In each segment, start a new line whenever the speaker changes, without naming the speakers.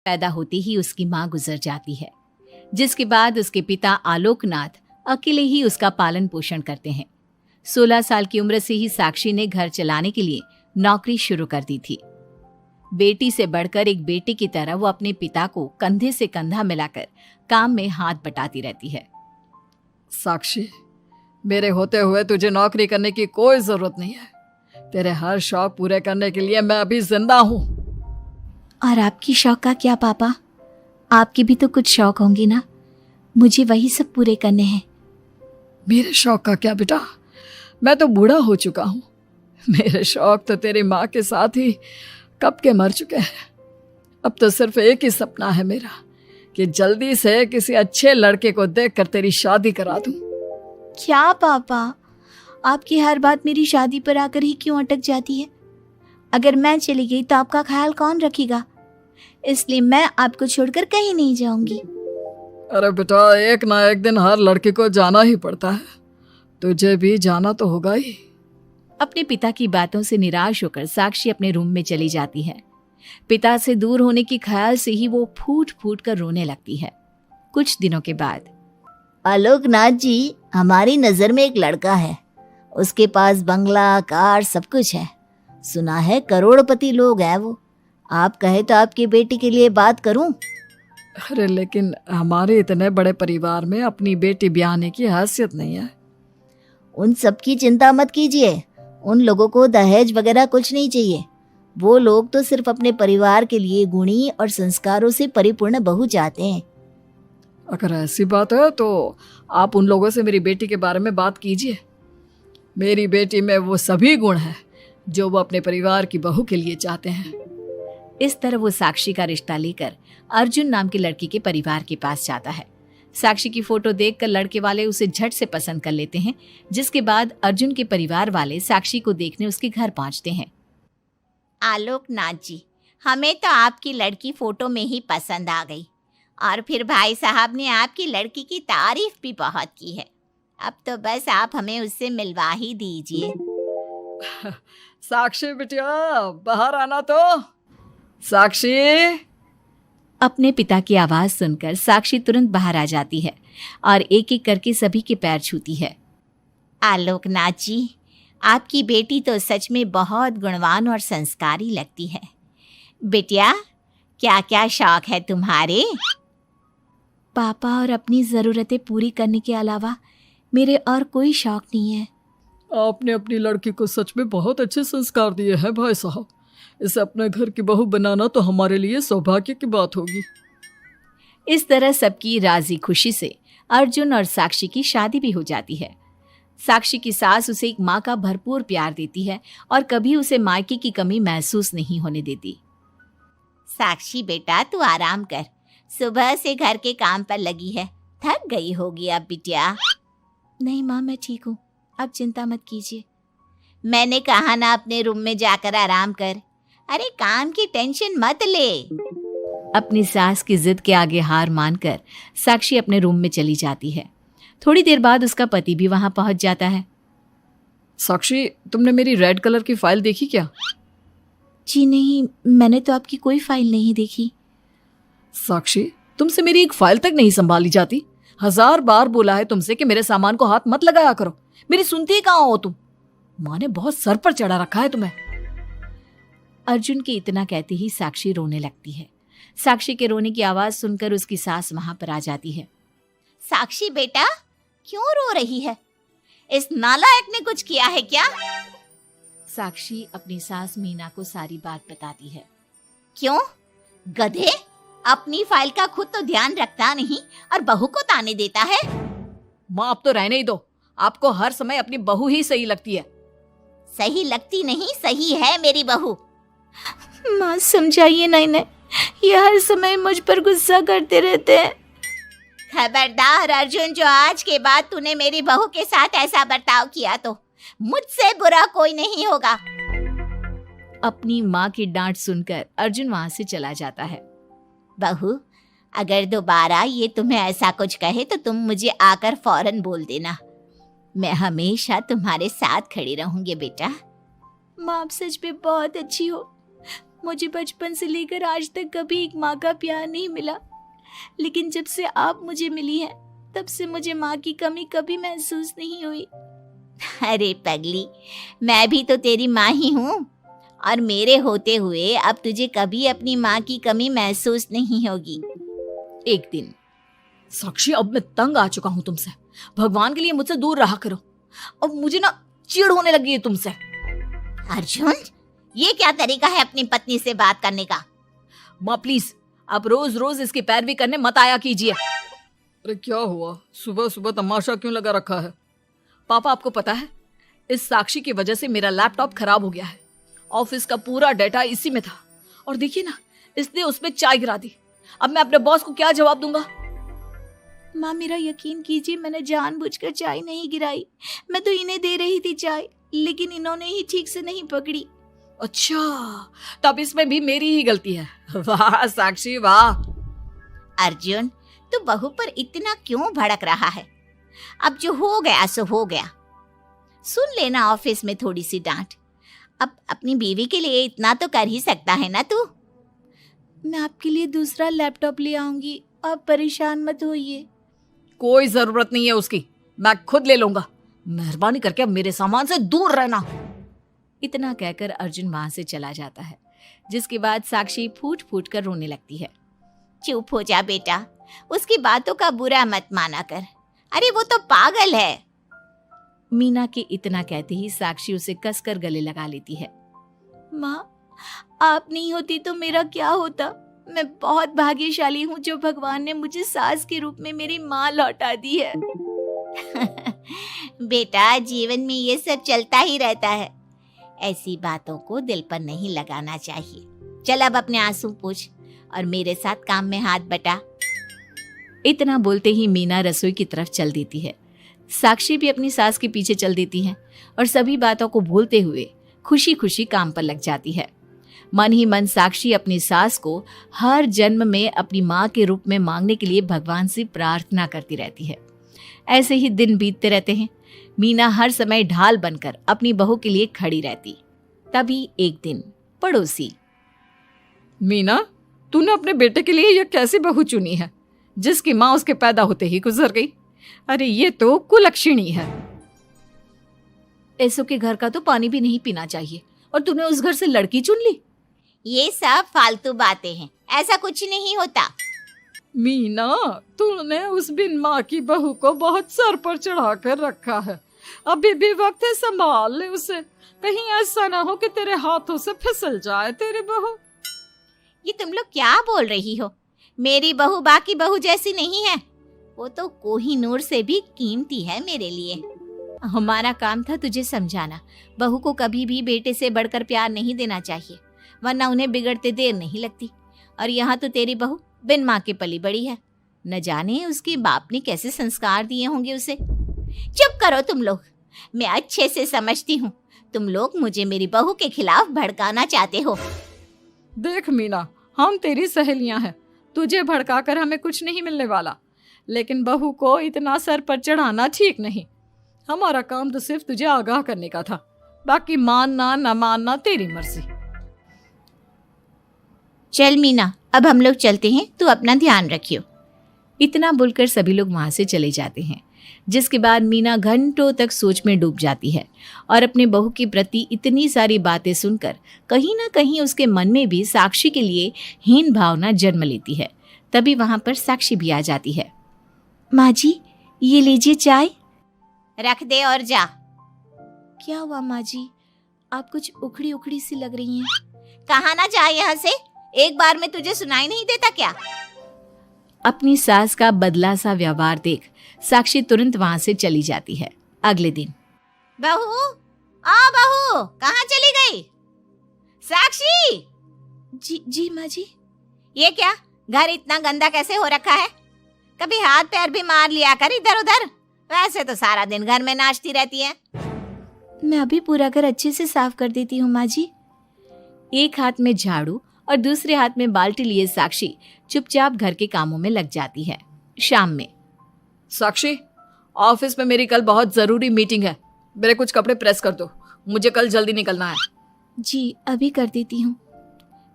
पैदा होते ही उसकी माँ गुजर जाती है, जिसके बाद उसके पिता आलोकनाथ अकेले ही उसका पालन पोषण करते हैं। 16 साल की उम्र से ही साक्षी ने घर चलाने के लिए नौकरी शुरू कर दी थी। बेटी से बढ़कर एक बेटी की तरह वो अपने पिता को कंधे से कंधा मिलाकर काम में हाथ बटाती रहती है।
साक्षी, मेरे होते हुए तुझे नौकरी करने की कोई जरूरत नहीं है। तेरे हर शौक पूरे करने के लिए मैं अभी जिंदा हूँ।
और आपकी शौक का क्या पापा? आपके भी तो कुछ शौक होंगे ना, मुझे वही सब पूरे करने हैं।
मेरे शौक का क्या बेटा, मैं तो बूढ़ा हो चुका हूँ। मेरे शौक तो तेरी माँ के साथ ही कब के मर चुके हैं। अब तो सिर्फ एक ही सपना है मेरा कि जल्दी से किसी अच्छे लड़के को देखकर तेरी शादी करा दूं।
क्या पापा, आपकी हर बात मेरी शादी पर आकर ही क्यों अटक जाती है? अगर मैं चली गई तो आपका ख्याल कौन रखेगा? इसलिए मैं आपको छोड़कर कहीं नहीं जाऊंगी।
अरे बेटा, एक ना एक दिन हर लड़के को जाना ही पड़ता है। तुझे भी जाना तो होगा ही।
अपने पिता की बातों से निराश होकर साक्षी अपने रूम में चली जाती है। पिता से दूर होने के ख्याल से ही वो फूट फूट कर रोने लगती है। कुछ दिनों के बाद,
आलोकनाथ जी, हमारी नजर में एक लड़का है। उसके पास बंगला, कार, सब कुछ है। सुना है करोड़पति लोग हैं वो। आप कहे तो आपकी बेटी के लिए बात करूं?
अरे लेकिन हमारे इतने बड़े परिवार में अपनी बेटी ब्याहने की हैसियत नहीं है।
उन सब की चिंता मत कीजिए। उन लोगों को दहेज वगैरह कुछ नहीं चाहिए। वो लोग तो सिर्फ अपने परिवार के लिए गुणी और संस्कारों से परिपूर्ण बहू चाहते हैं।
अगर ऐसी बात है तो आप उन लोगों से मेरी बेटी के बारे में बात कीजिए। मेरी बेटी में वो सभी गुण हैं जो वो अपने परिवार की बहू के लिए चाहते हैं।
इस तरह वो साक्षी का रिश्ता लेकर अर्जुन नाम की लड़की के परिवार के पास जाता है। साक्षी की फोटो देखकर लड़के वाले उसे झट से पसंद कर लेते हैं, जिसके बाद अर्जुन के परिवार वाले साक्षी को देखने उसके घर पहुंचते हैं।
आलोकनाथ जी, हमें तो आपकी लड़की फोटो में ही पसंद आ गई, और फिर भाई साहब ने आपकी लड़की की तारीफ भी बहुत की है। अब तो बस आप हमें उससे मिलवा ही दीजिए।
साक्षी बिटिया, बाहर आना तो। साक्षी।
अपने पिता की आवाज सुनकर साक्षी तुरंत बाहर आ जाती है और एक एक करके सभी के पैर छूती है।
आलोकनाथ जी, आपकी बेटी तो सच में बहुत गुणवान और संस्कारी लगती है। बिटिया, क्या क्या शौक है तुम्हारे?
पापा, और अपनी ज़रूरतें पूरी करने के अलावा मेरे और कोई शौक नहीं है।
आपने अपनी लड़की को सच में बहुत अच्छे संस्कार दिए हैं भाई साहब। इसे अपने घर की बहू बनाना तो हमारे लिए सौभाग्य की बात होगी।
इस तरह सबकी राजी खुशी से अर्जुन और साक्षी की शादी भी हो जाती है। साक्षी की सास उसे एक माँ का भरपूर प्यार देती है और कभी उसे मायके की कमी महसूस नहीं होने देती।
साक्षी बेटा, तू आराम कर। सुबह से घर के काम पर लगी है, थक गई होगी अब बिटिया।
नहीं माँ, मैं ठीक हूँ, आप चिंता मत कीजिए।
मैंने कहा ना, अपने रूम में जाकर आराम कर। अरे काम की टेंशन मत ले।
अपनी सास की जिद के आगे हार मानकर साक्षी अपने रूम में चली जाती है। थोड़ी देर बाद उसका पति भी वहां पहुंच जाता है।
साक्षी, तुमने मेरी रेड कलर की फाइल देखी क्या?
जी नहीं, मैंने तो आपकी कोई फाइल नहीं देखी।
साक्षी, तुमसे मेरी एक फाइल तक नहीं संभाली जाती। 1000 बार बोला है तुमसे कि मेरे सामान को हाथ मत लगाया करो। मेरी सुनती ही कहाँ हो तुम? माँ ने बहुत सर पर चढ़ा रखा है तुम्हें। अर्जुन के इतना कहते ही साक्षी रोने लगती है। साक्षी के रोने की आवाज सुनकर उसकी सास वहां पर आ जाती है।
साक्षी बेटा, क्यों रो रही है? इस नालायक ने कुछ किया है क्या?
साक्षी अपनी सास मीना को सारी बात बताती है।
क्यों? गधे, अपनी फाइल का खुद तो ध्यान रखता नहीं और बहू को ताने देता है।
माँ, अब तो रहने ही दो। आपको हर समय अपनी बहू ही सही लगती है।
सही लगती नहीं, सही है मेरी बहू।
माँ समझाइए ना इन्हें, ये हर समय मुझ पर गुस्सा करते रहते हैं।
खबरदार अर्जुन, जो आज के बाद तूने मेरी बहू के साथ ऐसा बर्ताव किया तो मुझसे बुरा कोई नहीं होगा।
अपनी माँ की डांट सुनकर अर्जुन वहां से चला जाता है।
बहू, अगर दोबारा ये तुम्हें ऐसा कुछ कहे तो तुम मुझे आकर फौरन बोल देना। मैं हमेशा तुम्हारे साथ खड़ी रहूंगी बेटा।
माँ, आप सच में बहुत अच्छी हो। मुझे बचपन से लेकर आज तक कभी एक माँ का प्यार नहीं मिला, लेकिन जब से आप मुझे मिली हैं तब से मुझे माँ की कमी कभी महसूस नहीं हुई।
अरे पगली, मैं भी तो तेरी माँ ही हूँ, और मेरे होते हुए अब तुझे कभी अपनी माँ की कमी महसूस नहीं होगी।
एक दिन,
साक्षी अब मैं तंग आ चुका हूँ तुमसे। भगवान के लिए मुझसे दूर रहा करो। अब मुझे ना चिढ़ होने लगी है तुमसे।
अर्जुन, ये क्या तरीका है अपनी पत्नी से बात करने का?
माँ प्लीज, आप रोज रोज इसकी पैरवी करने मत आया कीजिए। अरे क्या हुआ, सुबह सुबह तमाशा क्यों लगा रखा है? पापा आपको पता है, इस साक्षी की वजह से मेरा लैपटॉप खराब हो गया है। ऑफिस का पूरा डाटा इसी में था, और देखिए ना, इसने उसमें चाय गिरा दी। अब मैं अपने बॉस को क्या जवाब दूंगा?
माँ मेरा यकीन कीजिए, मैंने जानबूझकर चाय नहीं गिराई। मैं तो इन्हें दे रही थी चाय, लेकिन इन्होंने ही ठीक से नहीं पकड़ी।
अच्छा, तब इसमें भी मेरी ही गलती है। वाह साक्षी वाह।
अर्जुन, तू बहू पर इतना क्यों भड़क रहा है? अब जो हो गया सो हो गया। सुन लेना ऑफिस में थोड़ी सी डांट। अब अपनी बीवी के लिए इतना तो कर ही सकता है ना तू।
मैं आपके लिए दूसरा लैपटॉप ले आऊंगी, आप परेशान मत होइए।
कोई जरूरत नहीं है उसकी, मैं खुद ले लूंगा। मेहरबानी करके अब मेरे सामान से दूर रहना।
इतना कहकर अर्जुन वहां से चला जाता है, जिसके बाद साक्षी फूट फूट कर रोने लगती है।
चुप हो जा बेटा, उसकी बातों का बुरा मत माना कर। अरे वो तो पागल है।
मीना के इतना कहते ही साक्षी उसे कसकर गले लगा लेती है। माँ, आप नहीं होती तो मेरा क्या होता? मैं बहुत भाग्यशाली हूँ जो भगवान ने मुझे सास के रूप में मेरी माँ लौटा दी है।
बेटा, जीवन में ये सब चलता ही रहता है, ऐसी बातों को दिल पर नहीं लगाना चाहिए। चल अब अपने आंसू पोंछ और मेरे साथ काम में हाथ बटा।
इतना बोलते ही मीना रसोई की तरफ चल देती है। साक्षी भी अपनी सास के पीछे चल देती है और सभी बातों को भूलते हुए खुशी खुशी काम पर लग जाती है। मन ही मन साक्षी अपनी सास को हर जन्म में अपनी माँ के रूप में मांगने के लिए भगवान से प्रार्थना करती रहती है। ऐसे ही दिन बीतते रहते हैं। मीना हर समय ढाल बनकर अपनी बहू के लिए खड़ी रहती। तभी एक दिन पड़ोसी,
मीना, तूने अपने बेटे के लिए यह कैसी बहू चुनी है, जिसकी माँ उसके पैदा होते ही गुजर गई? अरे ये तो कुलक्षणी है।
ऐसों के घर का तो पानी भी नहीं पीना चाहिए, और तूने उस घर से लड़की चुन ली।
ये सब फालतू बातें हैं, ऐसा कुछ नहीं होता।
मीना, तूने उस बिन माँ की बहू को बहुत सर पर चढ़ा कर रखा है। अभी भी वक्त है, संभाल ले उसे। कहीं ऐसा ना हो कि तेरे हाथों से फिसल जाए तेरी बहू।
ये तुम लोग क्या बोल रही हो? मेरी बहू बाकी बहू जैसी नहीं है, वो तो कोहिनूर से भी कीमती है मेरे लिए।
हमारा काम था तुझे समझाना। बहू को कभी भी बेटे से बढ़कर प्यार नहीं देना चाहिए, वरना उन्हें बिगड़ते देर नहीं लगती। और यहाँ तो तेरी बहू बिन माँ के पली बड़ी है। न जाने उसके बाप ने कैसे संस्कार दिए होंगे उसे।
चुप करो तुम लोग, मैं अच्छे से समझती हूँ तुम लोग मुझे मेरी बहू के खिलाफ भड़काना चाहते हो।
देख मीना, हम तेरी सहेलियां हैं, तुझे भड़काकर हमें कुछ नहीं मिलने वाला, लेकिन बहू को इतना सर पर चढ़ाना ठीक नहीं। हमारा काम तो सिर्फ तुझे आगाह करने का था, बाकी मानना न मानना तेरी मर्जी।
चल मीना, अब हम लोग चलते हैं, तू अपना ध्यान रखियो।
इतना बोलकर सभी लोग वहां से चले जाते हैं, जिसके बाद मीना घंटों तक सोच में डूब जाती है और अपने बहू के प्रति इतनी सारी बातें सुनकर कहीं ना कहीं उसके मन में भी साक्षी के लिए हीन भावना जन्म लेती है। तभी वहां पर साक्षी भी आ जाती है। माँ जी, ये लीजिए चाय।
रख दे और जा।
क्या हुआ माँ जी, आप कुछ उखड़ी उखड़ी सी लग रही हैं।
कहाँ ना जाए यहाँ से, एक बार में तुझे सुनाई नहीं देता क्या?
अपनी सास का बदला सा व्यवहार देख साक्षी तुरंत वहां से चली जाती है। अगले दिन,
बहू, बहू कहाँ चली गई? साक्षी!
जी माँ जी।
ये क्या, घर इतना गंदा कैसे हो रखा है? कभी हाथ पैर भी मार लिया कर इधर उधर, वैसे तो सारा दिन घर में नाचती रहती है।
मैं अभी पूरा घर अच्छे से साफ कर देती हूँ माँ जी। एक हाथ में झाड़ू और दूसरे हाथ में बाल्टी लिए साक्षी चुपचाप घर के कामों में लग जाती है। शाम में,
साक्षी, ऑफिस में मेरी कल बहुत जरूरी मीटिंग है, मेरे कुछ कपड़े प्रेस कर दो, मुझे कल जल्दी निकलना है।
जी अभी कर देती हूँ।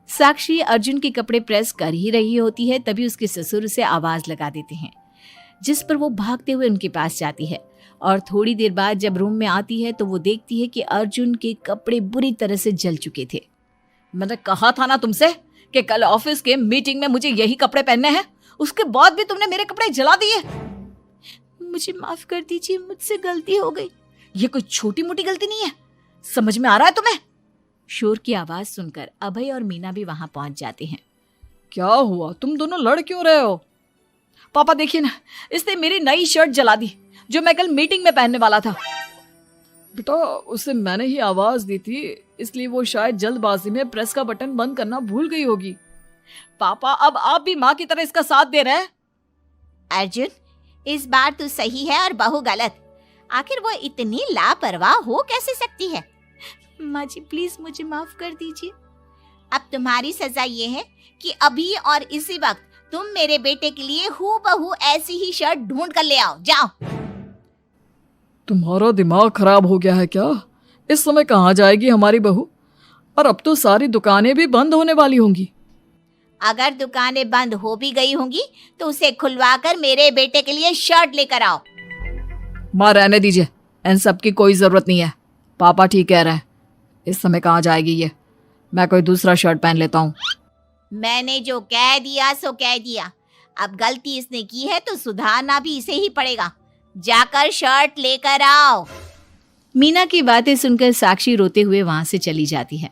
साक्षी अर्जुन के कपड़े प्रेस कर ही रही होती है, तभी उसके ससुर उसे आवाज लगा देते हैं, जिस पर वो भागते हुए उनके पास जाती है। और थोड़ी देर बाद जब रूम में आती है तो वो देखती है कि अर्जुन के कपड़े बुरी तरह से जल चुके थे।
मैंने कहा था ना तुमसे कि कल ऑफिस के मीटिंग में मुझे यही कपड़े पहनने हैं, उसके बाद भी तुमने मेरे कपड़े जला दिए।
मुझे माफ कर दीजिए, मुझसे गलती हो गई।
ये कोई छोटी मोटी गलती नहीं है, समझ में आ रहा है तुम्हें?
शोर की आवाज सुनकर अभय और मीना भी वहां पहुंच जाते हैं।
क्या हुआ, तुम दोनों लड़ क्यों रहे हो? पापा देखिए ना, इसने मेरी नई शर्ट जला दी जो मैं कल मीटिंग में पहनने वाला था। बेटा उसे मैंने ही आवाज दी थी, इसलिए वो शायद जल्दबाजी में प्रेस का बटन बंद करना भूल गई होगी। पापा अब आप भी माँ की तरह इसका साथ दे रहे हैं।
अर्जुन, इस बार तू सही है और बहू गलत। आखिर वो इतनी लापरवाह हो कैसे सकती है?
माँ जी प्लीज मुझे माफ कर दीजिए।
अब तुम्हारी सजा ये है कि अभी और इसी वक्त तुम मेरे बेटे के लिए हूबहू ऐसी ही शर्ट ढूंढ कर ले आओ। जाओ।
तुम्हारा दिमाग खराब हो गया है क्या? इस समय कहाँ जाएगी हमारी बहू? और अब तो सारी दुकानें भी बंद होने वाली होंगी।
अगर दुकानें बंद हो भी गई होंगी तो उसे खुलवाकर मेरे बेटे के लिए शर्ट लेकर आओ।
माँ रहने दीजिए, इन सब की कोई जरूरत नहीं है। पापा ठीक कह रहे हैं, इस समय कहाँ जाएगी ये? मैं कोई दूसरा शर्ट पहन लेता हूँ।
मैंने जो कह दिया सो कह दिया। अब गलती इसने की है तो सुधारना भी इसे ही पड़ेगा। जाकर शर्ट लेकर आओ।
मीना की बातें सुनकर साक्षी रोते हुए वहां से चली जाती है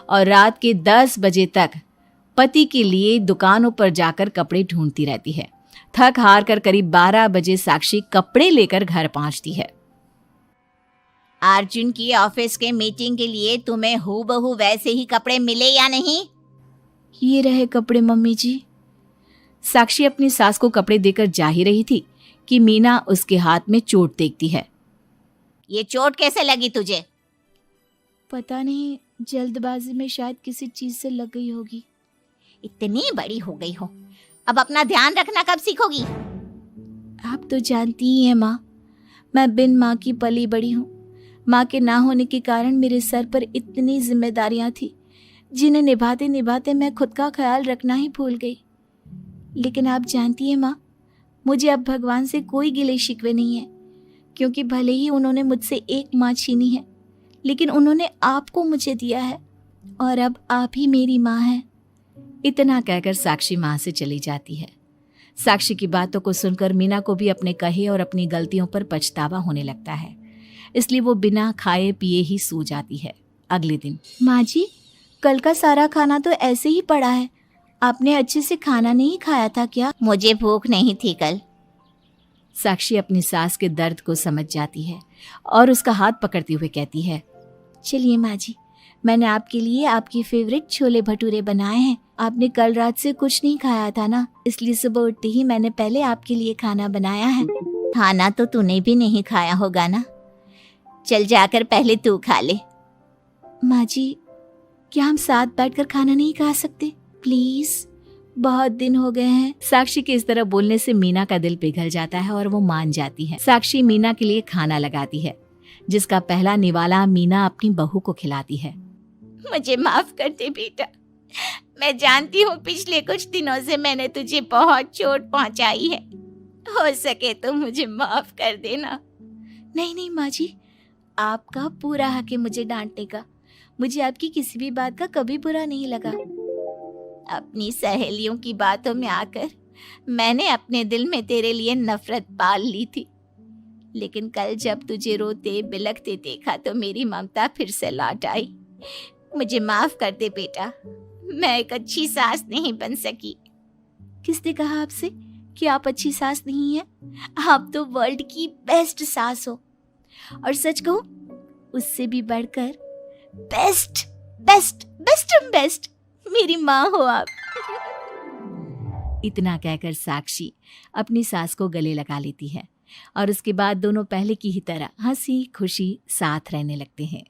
और रात के 10 बजे तक पति के लिए दुकानों पर जाकर कपड़े ढूंढती रहती है। थक हार कर करीब 12 बजे साक्षी कपड़े लेकर घर पहुंचती है।
अर्जुन की ऑफिस के मीटिंग के लिए तुम्हें हूबहू वैसे ही कपड़े मिले या नहीं?
ये रहे कपड़े मम्मी जी। साक्षी अपनी सास को कपड़े देकर जा ही रही थी कि मीना उसके हाथ में चोट देखती है।
ये चोट कैसे लगी तुझे?
पता नहीं, जल्दबाजी में शायद किसी चीज से लग गई होगी।
इतनी बड़ी हो गई हो, अब अपना ध्यान रखना कब सीखोगी?
आप तो जानती ही हैं माँ, मैं बिन माँ की पली बड़ी हूँ। माँ के ना होने के कारण मेरे सर पर इतनी जिम्मेदारियां थी जिन्हें निभाते निभाते मैं खुद का ख्याल रखना ही भूल गई। लेकिन आप जानती हैं माँ, मुझे अब भगवान से कोई गिले शिकवे नहीं है, क्योंकि भले ही उन्होंने मुझसे एक माँ छीनी है, लेकिन उन्होंने आपको मुझे दिया है और अब आप ही मेरी माँ हैं। इतना कहकर साक्षी माँ से चली जाती है। साक्षी की बातों को सुनकर मीना को भी अपने कहे और अपनी गलतियों पर पछतावा होने लगता है, इसलिए वो बिना खाए पिए ही सो जाती है। अगले दिन, माँ जी कल का सारा खाना तो ऐसे ही पड़ा है, आपने अच्छे से खाना नहीं खाया था क्या?
मुझे भूख नहीं थी कल।
साक्षी अपनी सास के दर्द को समझ जाती है और उसका हाथ पकड़ते हुए कहती है, चलिए माँ जी, मैंने आपके लिए आपकी फेवरेट छोले भटूरे बनाए हैं। आपने कल रात से कुछ नहीं खाया था ना, इसलिए सुबह उठते ही मैंने पहले आपके लिए खाना बनाया है।
खाना तो तूने भी नहीं खाया होगा ना, चल जाकर पहले तू खा ले।
माँ जी क्या हम साथ बैठकर खाना नहीं खा सकते प्लीज? बहुत दिन हो गए हैं। साक्षी के इस तरह बोलने से मीना का दिल पिघल जाता है और वो मान जाती है। साक्षी मीना के लिए खाना लगाती है, जिसका पहला निवाला मीना अपनी बहू को खिलाती है।
मुझे माफ कर दे बेटा, मैं जानती हूँ पिछले कुछ दिनों से मैंने तुझे बहुत चोट पहुँचाई है, हो सके तो मुझे माफ कर देना।
नहीं नहीं माँ जी, आपका पूरा हक है मुझे डांटने का। मुझे आपकी किसी भी बात का कभी बुरा नहीं लगा।
अपनी सहेलियों की बातों में आकर मैंने अपने दिल में तेरे लिए नफरत पाल ली थी, लेकिन कल जब तुझे रोते बिलखते देखा तो मेरी ममता फिर से लौट आई। मुझे माफ कर दे बेटा, मैं एक अच्छी सास नहीं बन सकी।
किसने कहा आपसे कि आप अच्छी सास नहीं हैं? आप तो वर्ल्ड की बेस्ट सास हो, और सच कहूं उससे भी बढ़कर बेस्ट बेस्ट बेस्ट बेस्ट मेरी माँ हो आप। इतना कहकर साक्षी अपनी सास को गले लगा लेती है और उसके बाद दोनों पहले की ही तरह हंसी खुशी साथ रहने लगते हैं।